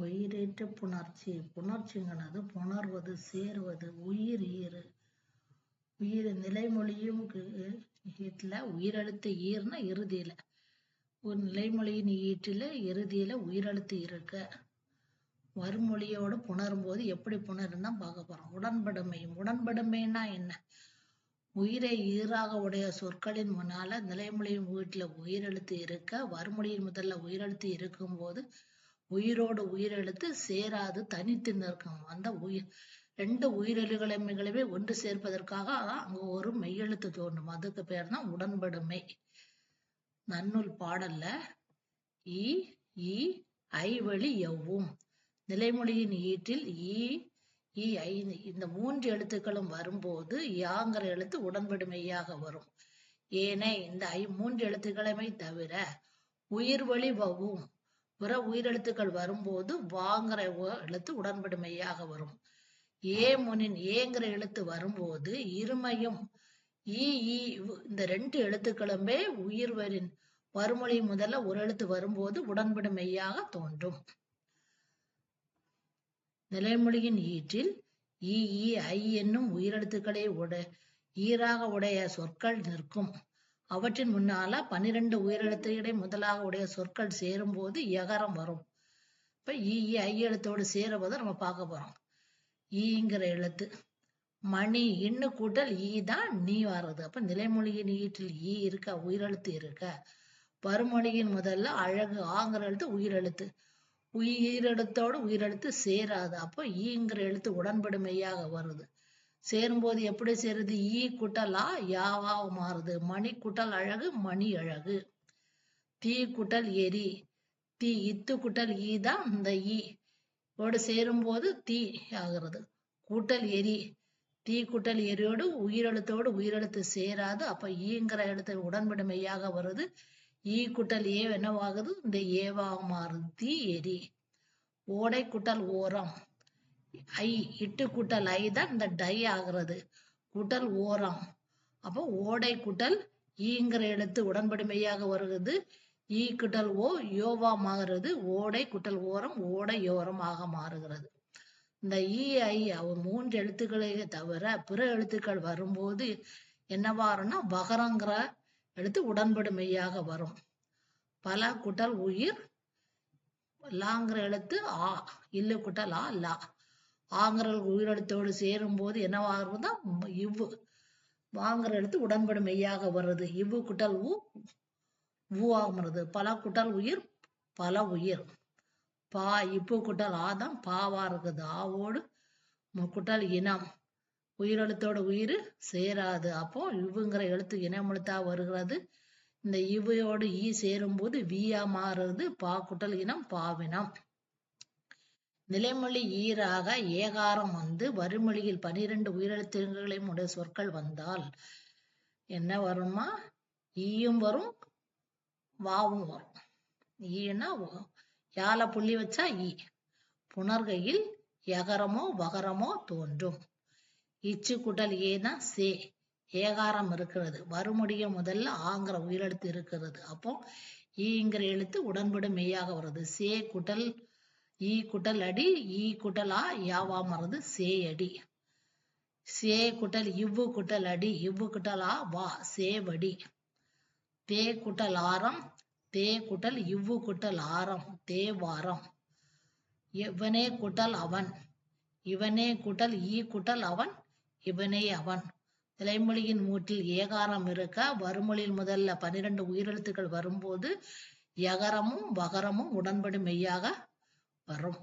உயிரேற்ற புணர்ச்சி. புணர்ச்சிங்கிறது புணர்வது, சேருவது, உயிர் ஈறு. உயிர் நிலைமொழியும் உயிரெழுத்து ஈர்னா இறுதியில. ஒரு நிலைமொழியின் ஈட்டில இறுதியில உயிரெழுத்து இருக்க. வறுமொழியோடு புணரும் போது எப்படி புணரும் தான் பார்க்க போறோம். உடன்படுமை. உடன்படுமைன்னா என்ன? உயிரை ஈறாக உடைய சொற்களின் முன்னால நிலைமொழியின் வீட்டுல உயிரெழுத்து இருக்க, வறுமொழியின் முதல்ல உயிரெழுத்து இருக்கும் போது உயிரோடு உயிரெழுத்து சேராது தனித்து நிற்கும். அந்த ரெண்டு உயிரெழுகளையுமே ஒன்று சேர்ப்பதற்காக அங்க ஒரு மெய்யெழுத்து தோன்றும். அதுக்கு பேர் தான் உடன்படுமை. நன்னூல் பாடல்ல ஈ ஈ ஐ வழி எவ்வும் நிலைமொழியின் ஈட்டில் ஈ ஈ ஐ இந்த மூன்று எழுத்துக்களும் வரும்போது யாங்கிற எழுத்து உடன்படுமையாக வரும். ஏனே இந்த மூன்று எழுத்துக்களுமே தவிர உயிர் வழி வவ்வும் பிற உயிரெழுத்துக்கள் வரும்போது வாங்கிற எழுத்து உடன்படுமையாக வரும். முனின் ஏங்கிற எழுத்து வரும்போது இருமையும் ஈ இந்த ரெண்டு எழுத்துக்களுமே உயிர்வரின் வறுமொழி முதல்ல ஒரு எழுத்து வரும்போது உடன்படுமையாக தோன்றும். நிலைமொழியின் ஈற்றில் ஈ ஐ என்னும் உயிரெழுத்துக்களை ஈறாக உடைய சொற்கள் நிற்கும். அவற்றின் முன்னால 12 உயிரெழுத்துக்களை முதலாக உடைய சொற்கள் சேரும் போது யகரம் வரும். இப்ப ஐ எழுத்தோடு சேருவதை நம்ம பார்க்க போறோம். ஈங்கிற எழுத்து மணி இன்னு கூட்டல் தான் நீ வர்றது. அப்ப நிலைமொழியின் ஈட்டில் இருக்க உயிரெழுத்து இருக்க. வறுமொழியின் முதல்ல அழகு ஆங்கிற எழுத்து உயிரெழுத்து. உயிரெழுத்தோடு உயிரெழுத்து சேராது. அப்போ ஈங்கிற எழுத்து உடன்படுமையாக வருது. சேரும்போது எப்படி சேருது? ஈ கூட்டலா யாவா மாறுது. மணி கூட்டல் அழகு மணி அழகு. தீ கூட்டல் எரி தீ. இத்து கூட்டல் தான் இந்த ஓடு சேரும்போது தீ ஆகிறது. கூட்டல் எரி தீ கூட்டல் எரியோடு உயிரெழுத்தோடு உயிரெழுத்து சேராது. அப்ப ஈங்கிற எழுத்து உடன்படுமையாக வருது. ஈ கூட்டல் என்னவாகுது? இந்த ஏவாக மாறுது. தீ எரி. ஓடை கூட்டல் ஓரம் ஐ இட்டு கூட்டல் தான் இந்த டை ஆகிறது. கூட்டல் ஓரம். அப்போ ஓடை கூட்டல் ஈங்கிற எழுத்து உடன்படுமையாக வருகிறது. ஈ கூட்டல் யோவா மாறுறது. ஓடை கூட்டல் ஓரம் ஓடை யோரம் ஆக மாறுகிறது. இந்த ஐ மூன்று எழுத்துக்களை தவிர பிற எழுத்துக்கள் வரும்போது என்னவாருன்னா வகரங்கிற எழுத்து உடன்படுமையாக வரும். பல கூட்டல் உயிர் லாங்கிற எழுத்து ஆ. இல்லு கூட்டல் லா. ஆங்கிற உயிரெழுத்தோடு சேரும் போது என்னவாகுதுன்னா இவ்வு. வாங்கிற எழுத்து உடன்படுமையாக வருது. இவ்வு கூட்டல் ஊவாகிறது. பல கூட்டல் உயிர் பல உயிர். பா இப்பு கூட்டல் தான் பாவா இருக்குது. ஆவோடு குட்டல் இனம் உயிரெழுத்தோட உயிர் சேராது. அப்போ இவ்வுங்கிற எழுத்து இனம் எழுத்தா வருகிறது. இந்த இவ்வையோடு சேரும் போது வீயா மாறுறது. பா குட்டல் இனம் பாவினம். நிலைமொழி ஈராக ஏகாரம் வந்து வறுமொழியில் 12 உயிரெழுத்துகளையும் உடைய சொற்கள் வந்தால் என்ன வருமா? ஈயும் வரும் வாவும் வரும். ஈனா யால புள்ளி வச்சா புணர்கையில் யகரமோ வகரமோ தோன்றும். இச்சு கூட்டல் தான் சே. ஏகாரம் இருக்கிறது. வறுமொழிய முதல்ல ஆங்கிற உயிரெழுத்து இருக்கிறது. அப்போ ஈங்கிற எழுத்து உடன்படும் மெய்யாக வருது. சே கூட்டல் கூட்டல் அடி கூட்டல் யாவா மறது சே அடி. சே கூட்டல் இவ்வு கூட்டல் அடி இவ்வு கூட்டல் வா சேவடி. தே கூட்டல் ஆரம் தே கூட்டல் இவ்வு கூட்டல் ஆரம் தேவாரம். இவனே கூட்டல் அவன் இவனே கூட்டல் கூட்டல் அவன் இவனே அவன். நிலைமொழியின் மூட்டில் ஏகாரம் இருக்க வறுமொழியில் முதல்ல 12 உயிரெழுத்துக்கள் வரும்போது யகரமும் வகரமும் உடன்படும் மெய்யாக வரும்.